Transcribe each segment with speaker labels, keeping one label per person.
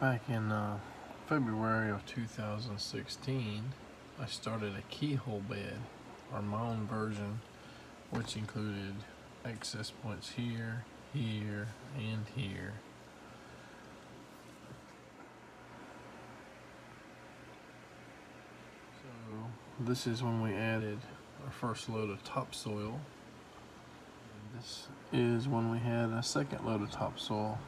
Speaker 1: Back in February of 2016, I started a keyhole bed, or my own version, which included access points here, here, and here. So this is when we added our first load of topsoil. This is when we had a second load of topsoil.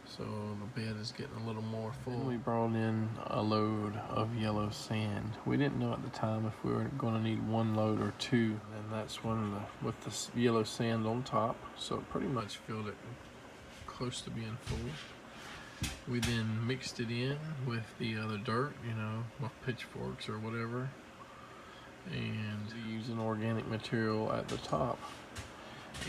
Speaker 1: So the bed is getting a little more full. Then we brought in a load of yellow sand. We didn't know at the time if we were going to need one load or two. And that's when with the yellow sand on top, so it pretty much filled it close to being full. We then mixed it in with the other dirt, with pitchforks or whatever, and using organic material at the top.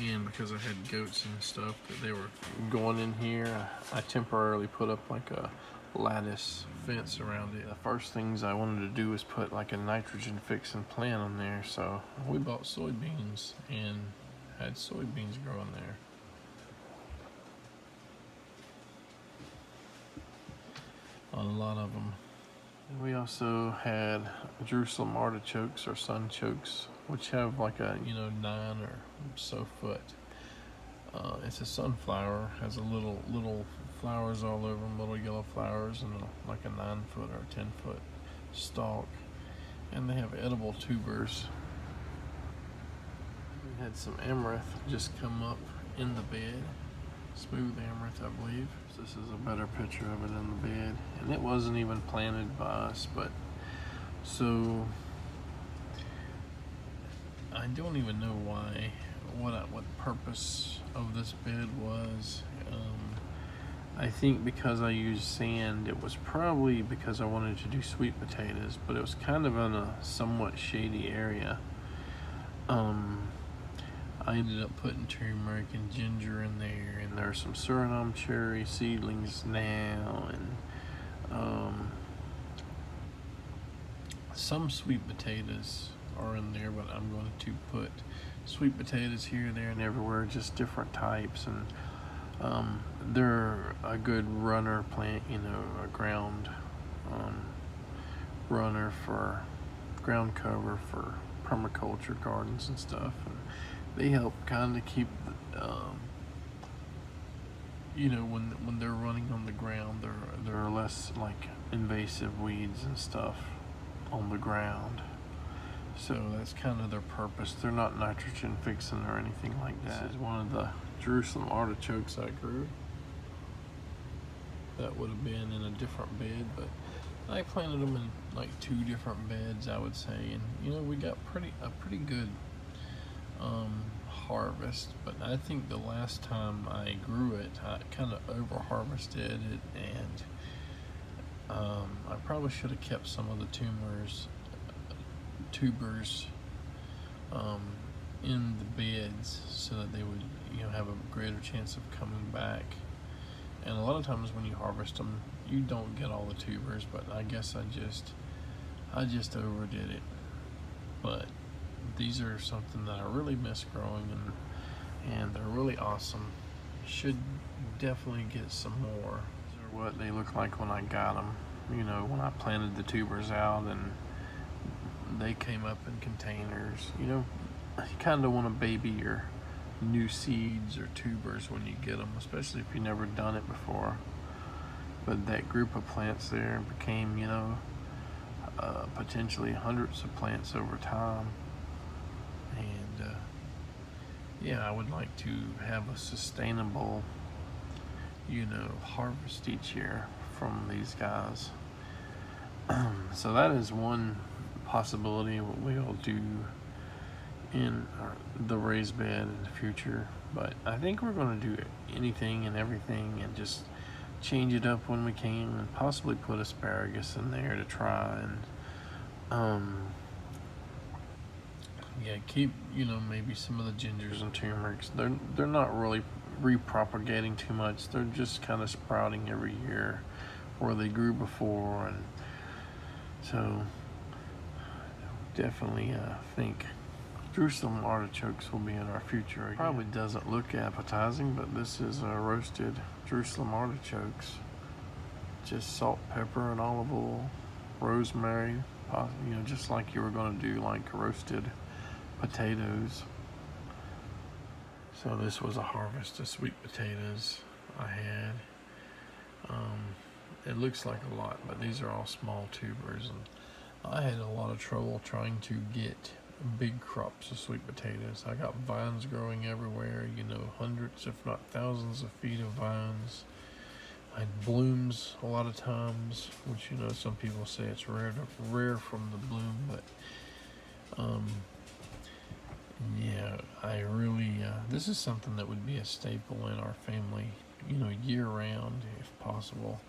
Speaker 1: And because I had goats and stuff that they were going in here, I temporarily put up like a lattice fence around it. The first things I wanted to do was put like a nitrogen fixing plant on there, so we bought soybeans and had soybeans growing there. A lot of them. We also had Jerusalem artichokes or sunchokes, which have like a 9 or so foot. It's a sunflower, has a little flowers all over them, little yellow flowers, and like a 9 foot or 10 foot stalk, and they have edible tubers. We had some amaranth just come up in the bed, smooth amaranth, I believe. This is a better picture of it in the bed, and it wasn't even planted by us, but so I don't even know why, what purpose of this bed was. I think because I used sand, it was probably because I wanted to do sweet potatoes, but it was kind of in a somewhat shady area. I ended up putting turmeric and ginger in there, and there's some Suriname cherry seedlings now, and some sweet potatoes are in there, but I'm going to put sweet potatoes here, there, and everywhere, just different types, and they're a good runner plant, a ground runner for ground cover for permaculture gardens and stuff, and they help kind of keep when they're running on the ground, there are less like invasive weeds and stuff on the ground. So that's kind of their purpose. They're not nitrogen fixing or anything like that. This is one of the Jerusalem artichokes I grew. That would have been in a different bed, but I planted them in like 2 different beds, I would say, and we got a pretty good harvest. But I think the last time I grew it, I kind of over harvested it, and I probably should have kept some of the tubers in the beds so that they would have a greater chance of coming back. And a lot of times when you harvest them, you don't get all the tubers, but I guess I just overdid it. But these are something that I really miss growing, and they're really awesome. Should definitely get some more. These are what they look like when I got them, when I planted the tubers out, and they came up in containers. You kind of want to baby your new seeds or tubers when you get them, especially if you've never done it before. But that group of plants there became, potentially hundreds of plants over time. And I would like to have a sustainable, harvest each year from these guys. So that is one possibility what we'll do in the raised bed in the future. But I think we're going to do anything and everything and just change it up when we can, and possibly put asparagus in there to try, and keep maybe some of the gingers and turmerics. They're not really repropagating too much. They're just kind of sprouting every year where they grew before, and so definitely think Jerusalem artichokes will be in our future again. Probably doesn't look appetizing, but this is roasted Jerusalem artichokes. just salt, pepper, and olive oil, rosemary, just like you were going to do like roasted potatoes. So this was a harvest of sweet potatoes I had. It looks like a lot, but these are all small tubers, and I had a lot of trouble trying to get big crops of sweet potatoes. I got vines growing everywhere, hundreds if not thousands of feet of vines. I had blooms a lot of times, which some people say it's rare from the bloom, but yeah, I really this is something that would be a staple in our family, year round if possible.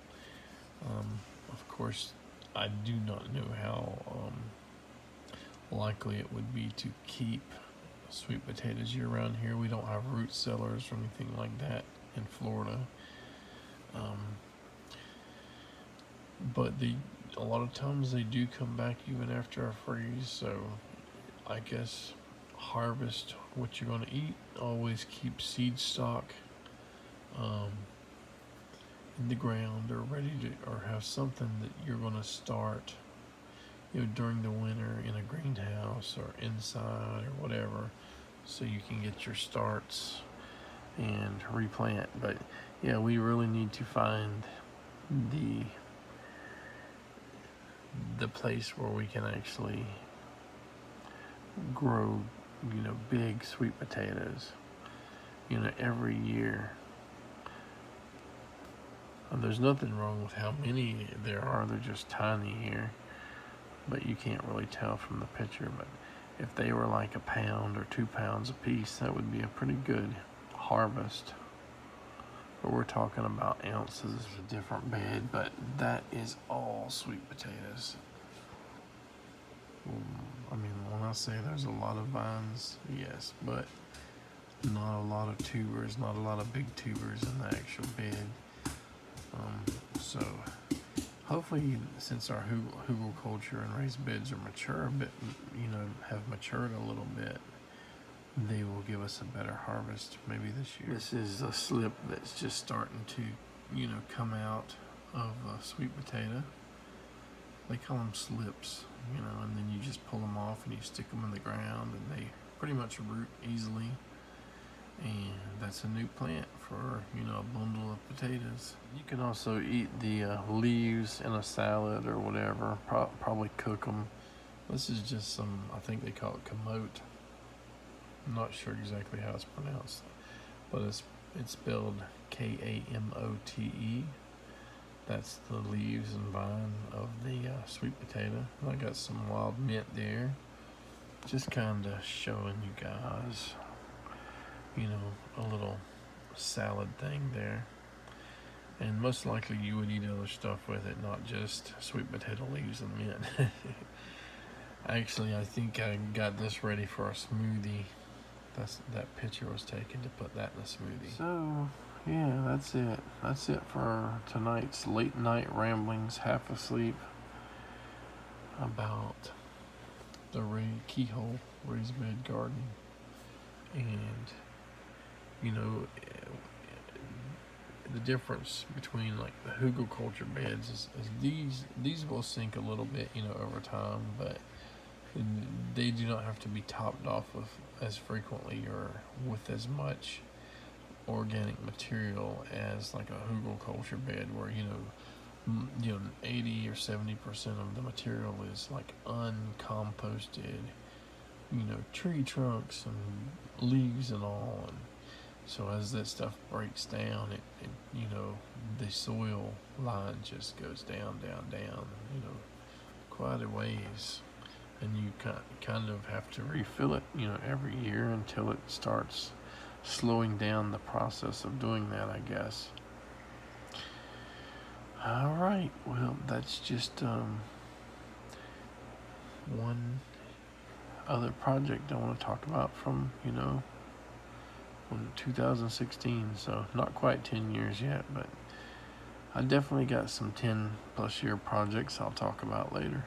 Speaker 1: Of course, I do not know how likely it would be to keep sweet potatoes year round here. We don't have root cellars or anything like that in Florida. But a lot of times they do come back even after a freeze, so I guess harvest what you're going to eat. Always keep seed stock in the ground or ready to, or have something that you're going to start during the winter in a greenhouse or inside or whatever, so you can get your starts and replant. But yeah, we really need to find the place where we can actually grow big sweet potatoes every year. And there's nothing wrong with how many there are. They're just tiny here, but you can't really tell from the picture. But if they were like a pound or 2 pounds a piece, that would be a pretty good harvest. But we're talking about ounces. A different bed, but that is all sweet potatoes. I mean, when I say there's a lot of vines, yes, but not a lot of tubers, not a lot of big tubers in the actual bed. So hopefully, since our hugelkultur and raised beds are mature a bit, have matured a little bit, they will give us a better harvest maybe this year. This is a slip that's just starting to, come out of a sweet potato. They call them slips, and then you just pull them off and you stick them in the ground, and they pretty much root easily. And that's a new plant for, a bundle of potatoes. You can also eat the leaves in a salad or whatever, probably cook them. This is just some, I think they call it camote. I'm not sure exactly how it's pronounced, but it's spelled K-A-M-O-T-E. That's the leaves and vine of the sweet potato. And I got some wild mint there. Just kind of showing you guys, a little salad thing there. And most likely you would eat other stuff with it, not just sweet potato leaves and mint. Actually, I think I got this ready for a smoothie. That picture was taken to put that in a smoothie. So, yeah, that's it. That's it for tonight's late night ramblings, half asleep, about the keyhole raised bed garden. And the difference between like the hugelkultur beds is these will sink a little bit over time, but they do not have to be topped off with as frequently or with as much organic material as like a hugelkultur bed, where 80 or 70% of the material is like uncomposted, tree trunks and leaves and all. And so as that stuff breaks down, it the soil line just goes down, quite a ways. And you kind of have to refill it, every year until it starts slowing down the process of doing that, I guess. All right, well, that's just one other project I want to talk about from, 2016. So not quite 10 years yet, but I definitely got some 10 plus year projects I'll talk about later.